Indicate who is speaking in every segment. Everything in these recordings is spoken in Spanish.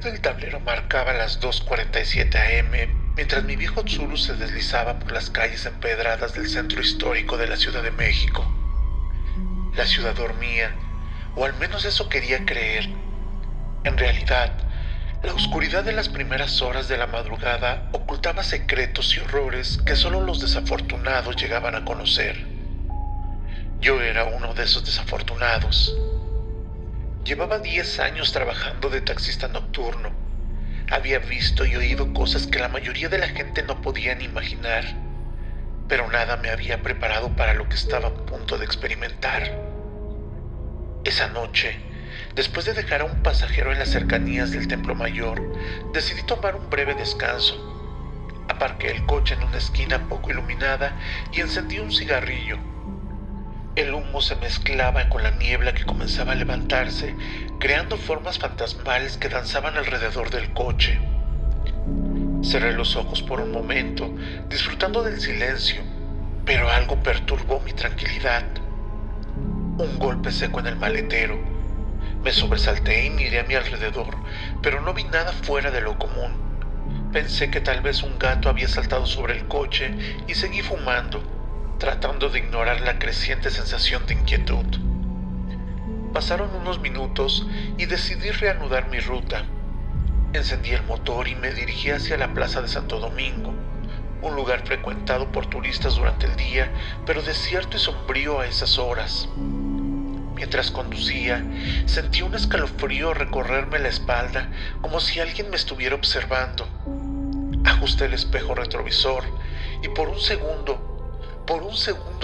Speaker 1: del tablero marcaba las 2:47 a.m. mientras mi viejo Tsuru se deslizaba por las calles empedradas del centro histórico de la Ciudad de México. La ciudad dormía, o al menos eso quería creer. En realidad, la oscuridad de las primeras horas de la madrugada ocultaba secretos y horrores que solo los desafortunados llegaban a conocer. Yo era uno de esos desafortunados. Llevaba 10 años trabajando de taxista nocturno. Había visto y oído cosas que la mayoría de la gente no podían imaginar, pero nada me había preparado para lo que estaba a punto de experimentar. Esa noche, después de dejar a un pasajero en las cercanías del Templo Mayor, decidí tomar un breve descanso. Aparqué el coche en una esquina poco iluminada y encendí un cigarrillo. El humo se mezclaba con la niebla que comenzaba a levantarse, creando formas fantasmales que danzaban alrededor del coche. Cerré los ojos por un momento, disfrutando del silencio, pero algo perturbó mi tranquilidad. Un golpe seco en el maletero. Me sobresalté y miré a mi alrededor, pero no vi nada fuera de lo común. Pensé que tal vez un gato había saltado sobre el coche y seguí fumando, tratando de ignorar la creciente sensación de inquietud. Pasaron unos minutos y decidí reanudar mi ruta. Encendí el motor y me dirigí hacia la Plaza de Santo Domingo, un lugar frecuentado por turistas durante el día, pero desierto y sombrío a esas horas. Mientras conducía, sentí un escalofrío recorrerme la espalda, como si alguien me estuviera observando. Ajusté el espejo retrovisor y por un segundo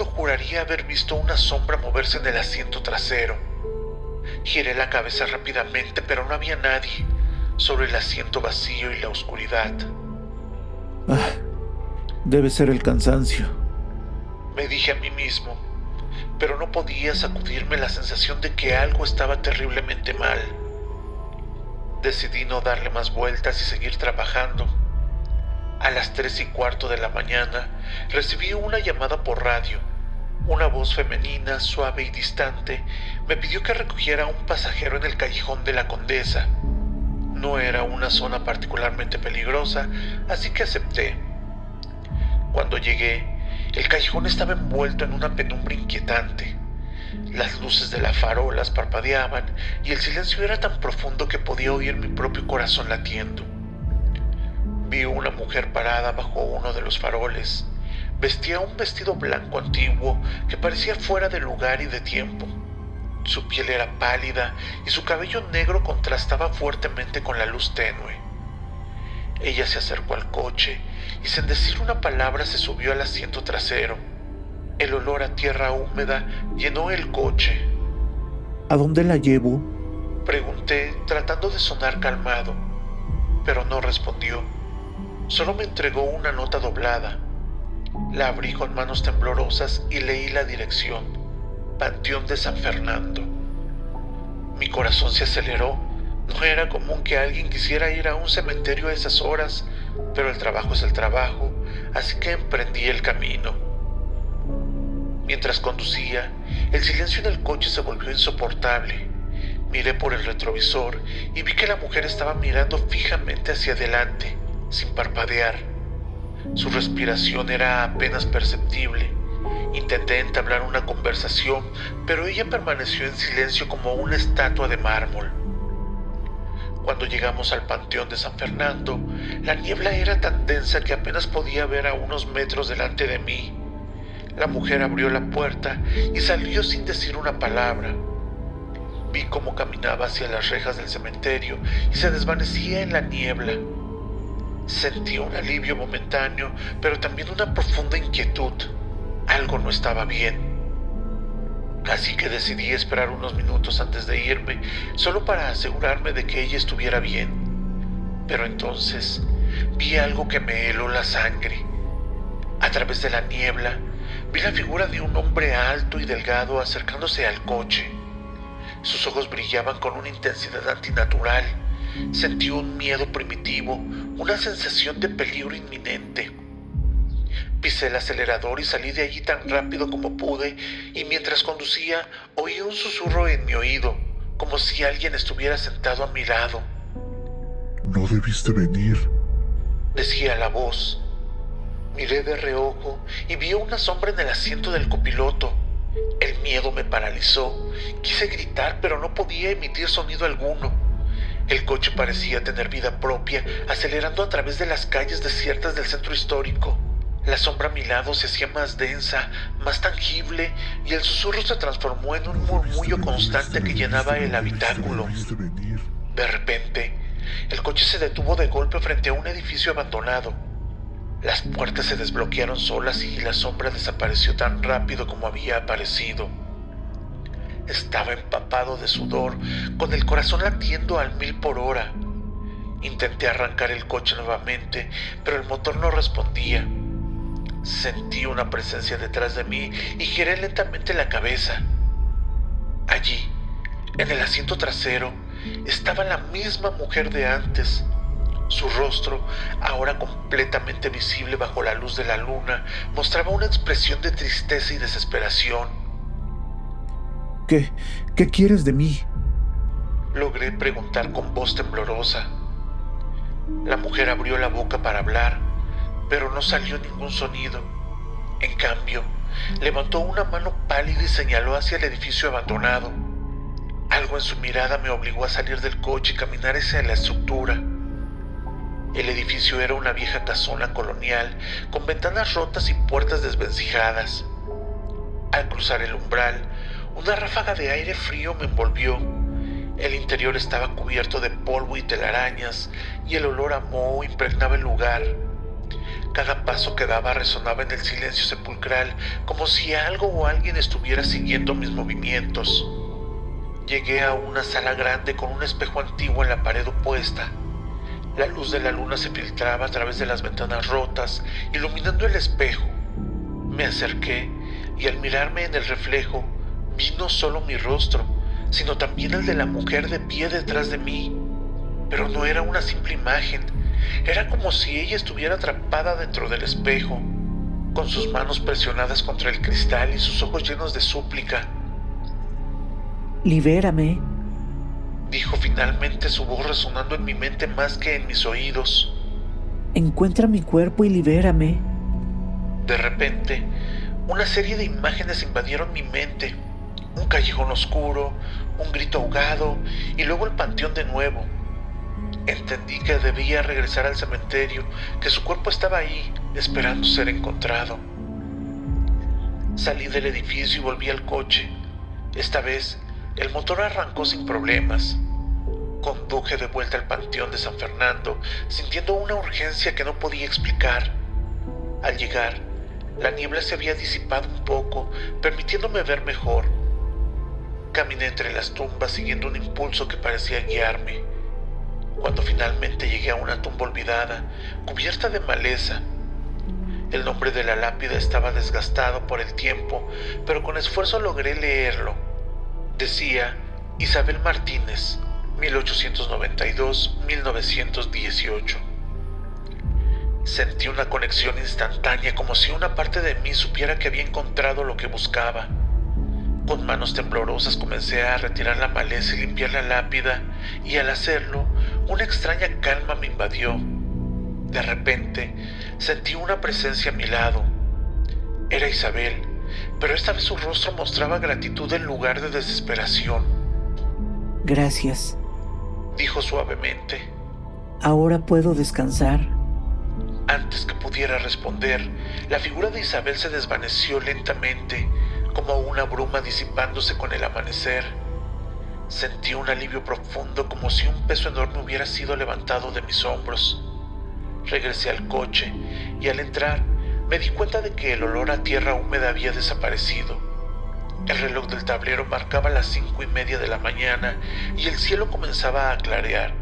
Speaker 1: juraría haber visto una sombra moverse en el asiento trasero. Giré la cabeza rápidamente, pero no había nadie, solo el asiento vacío y la oscuridad.
Speaker 2: Debe ser el cansancio,
Speaker 1: me dije a mí mismo, pero no podía sacudirme la sensación de que algo estaba terriblemente mal. Decidí no darle más vueltas y seguir trabajando. A las 3:15 de la mañana recibí una llamada por radio. Una voz femenina, suave y distante, me pidió que recogiera a un pasajero en el callejón de la Condesa. No era una zona particularmente peligrosa, así que acepté. Cuando llegué, el callejón estaba envuelto en una penumbra inquietante. Las luces de las farolas parpadeaban y el silencio era tan profundo que podía oír mi propio corazón latiendo. Vi una mujer parada bajo uno de los faroles. Vestía un vestido blanco antiguo que parecía fuera de lugar y de tiempo. Su piel era pálida y su cabello negro contrastaba fuertemente con la luz tenue. Ella se acercó al coche y sin decir una palabra se subió al asiento trasero. El olor a tierra húmeda llenó el coche.
Speaker 2: ¿A dónde la llevo?
Speaker 1: Pregunté, tratando de sonar calmado, pero no respondió. Solo me entregó una nota doblada. La abrí con manos temblorosas y leí la dirección: Panteón de San Fernando. Mi corazón se aceleró. No era común que alguien quisiera ir a un cementerio a esas horas, pero el trabajo es el trabajo, así que emprendí el camino. Mientras conducía, el silencio en el coche se volvió insoportable. Miré por el retrovisor y vi que la mujer estaba mirando fijamente hacia adelante, sin parpadear. Su respiración era apenas perceptible. Intenté entablar una conversación, pero ella permaneció en silencio como una estatua de mármol. Cuando llegamos al Panteón de San Fernando, la niebla era tan densa que apenas podía ver a unos metros delante de mí. La mujer abrió la puerta y salió sin decir una palabra. Vi cómo caminaba hacia las rejas del cementerio y se desvanecía en la niebla. Sentí un alivio momentáneo, pero también una profunda inquietud. Algo no estaba bien. Así que decidí esperar unos minutos antes de irme, solo para asegurarme de que ella estuviera bien. Pero entonces vi algo que me heló la sangre. A través de la niebla, vi la figura de un hombre alto y delgado acercándose al coche. Sus ojos brillaban con una intensidad antinatural. Sentí un miedo primitivo, una sensación de peligro inminente. Pisé el acelerador y salí de allí tan rápido como pude, y mientras conducía oí un susurro en mi oído, como si alguien estuviera sentado a mi lado.
Speaker 3: No debiste venir.
Speaker 1: decía la voz. Miré de reojo y vi una sombra en el asiento del copiloto. El miedo me paralizó. Quise gritar, pero no podía emitir sonido alguno. El coche parecía tener vida propia, acelerando a través de las calles desiertas del centro histórico. La sombra a mi lado se hacía más densa, más tangible, y el susurro se transformó en un murmullo constante que llenaba el habitáculo. De repente, el coche se detuvo de golpe frente a un edificio abandonado. Las puertas se desbloquearon solas y la sombra desapareció tan rápido como había aparecido. Estaba empapado de sudor, con el corazón latiendo al 1000 por hora. Intenté arrancar el coche nuevamente, pero el motor no respondía. Sentí una presencia detrás de mí y giré lentamente la cabeza. Allí, en el asiento trasero, estaba la misma mujer de antes. Su rostro, ahora completamente visible bajo la luz de la luna, mostraba una expresión de tristeza y desesperación.
Speaker 2: ¿Qué quieres de mí?
Speaker 1: Logré preguntar con voz temblorosa. La mujer abrió la boca para hablar, pero no salió ningún sonido. En cambio, levantó una mano pálida y señaló hacia el edificio abandonado. Algo en su mirada me obligó a salir del coche y caminar hacia la estructura. El edificio era una vieja casona colonial, con ventanas rotas y puertas desvencijadas. Al cruzar el umbral, una ráfaga de aire frío me envolvió. El interior estaba cubierto de polvo y telarañas, y el olor a moho impregnaba el lugar. Cada paso que daba resonaba en el silencio sepulcral, como si algo o alguien estuviera siguiendo mis movimientos. Llegué a una sala grande con un espejo antiguo en la pared opuesta. La luz de la luna se filtraba a través de las ventanas rotas, iluminando el espejo. Me acerqué y al mirarme en el reflejo, vi no solo mi rostro, sino también el de la mujer de pie detrás de mí. Pero no era una simple imagen, era como si ella estuviera atrapada dentro del espejo, con sus manos presionadas contra el cristal y sus ojos llenos de súplica.
Speaker 2: Libérame.
Speaker 1: Dijo finalmente, su voz resonando en mi mente más que en mis oídos.
Speaker 2: Encuentra mi cuerpo y libérame.
Speaker 1: De repente, una serie de imágenes invadieron mi mente. Un callejón oscuro, un grito ahogado y luego el panteón de nuevo. Entendí que debía regresar al cementerio, que su cuerpo estaba ahí, esperando ser encontrado. Salí del edificio y volví al coche. Esta vez, el motor arrancó sin problemas. Conduje de vuelta al panteón de San Fernando, sintiendo una urgencia que no podía explicar. Al llegar, la niebla se había disipado un poco, permitiéndome ver mejor. Caminé entre las tumbas siguiendo un impulso que parecía guiarme. Cuando finalmente llegué a una tumba olvidada, cubierta de maleza, el nombre de la lápida estaba desgastado por el tiempo, pero con esfuerzo logré leerlo. Decía Isabel Martínez, 1892-1918. Sentí una conexión instantánea, como si una parte de mí supiera que había encontrado lo que buscaba. Con manos temblorosas comencé a retirar la maleza y limpiar la lápida, y al hacerlo, una extraña calma me invadió. De repente, sentí una presencia a mi lado. Era Isabel, pero esta vez su rostro mostraba gratitud en lugar de desesperación.
Speaker 2: Gracias.
Speaker 1: Dijo suavemente.
Speaker 2: Ahora puedo descansar.
Speaker 1: Antes que pudiera responder, la figura de Isabel se desvaneció lentamente, como una bruma disipándose con el amanecer. Sentí un alivio profundo, como si un peso enorme hubiera sido levantado de mis hombros. Regresé al coche y al entrar me di cuenta de que el olor a tierra húmeda había desaparecido. El reloj del tablero marcaba las 5:30 de la mañana y el cielo comenzaba a clarear.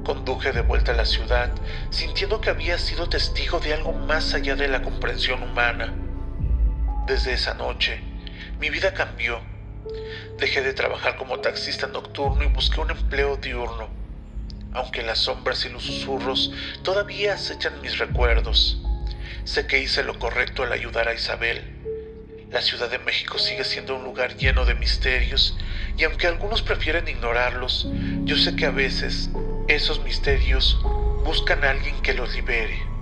Speaker 1: Conduje de vuelta a la ciudad, sintiendo que había sido testigo de algo más allá de la comprensión humana. Desde esa noche, mi vida cambió. Dejé de trabajar como taxista nocturno y busqué un empleo diurno, aunque las sombras y los susurros todavía acechan mis recuerdos. Sé que hice lo correcto al ayudar a Isabel. La Ciudad de México sigue siendo un lugar lleno de misterios, y aunque algunos prefieren ignorarlos, yo sé que a veces esos misterios buscan a alguien que los libere.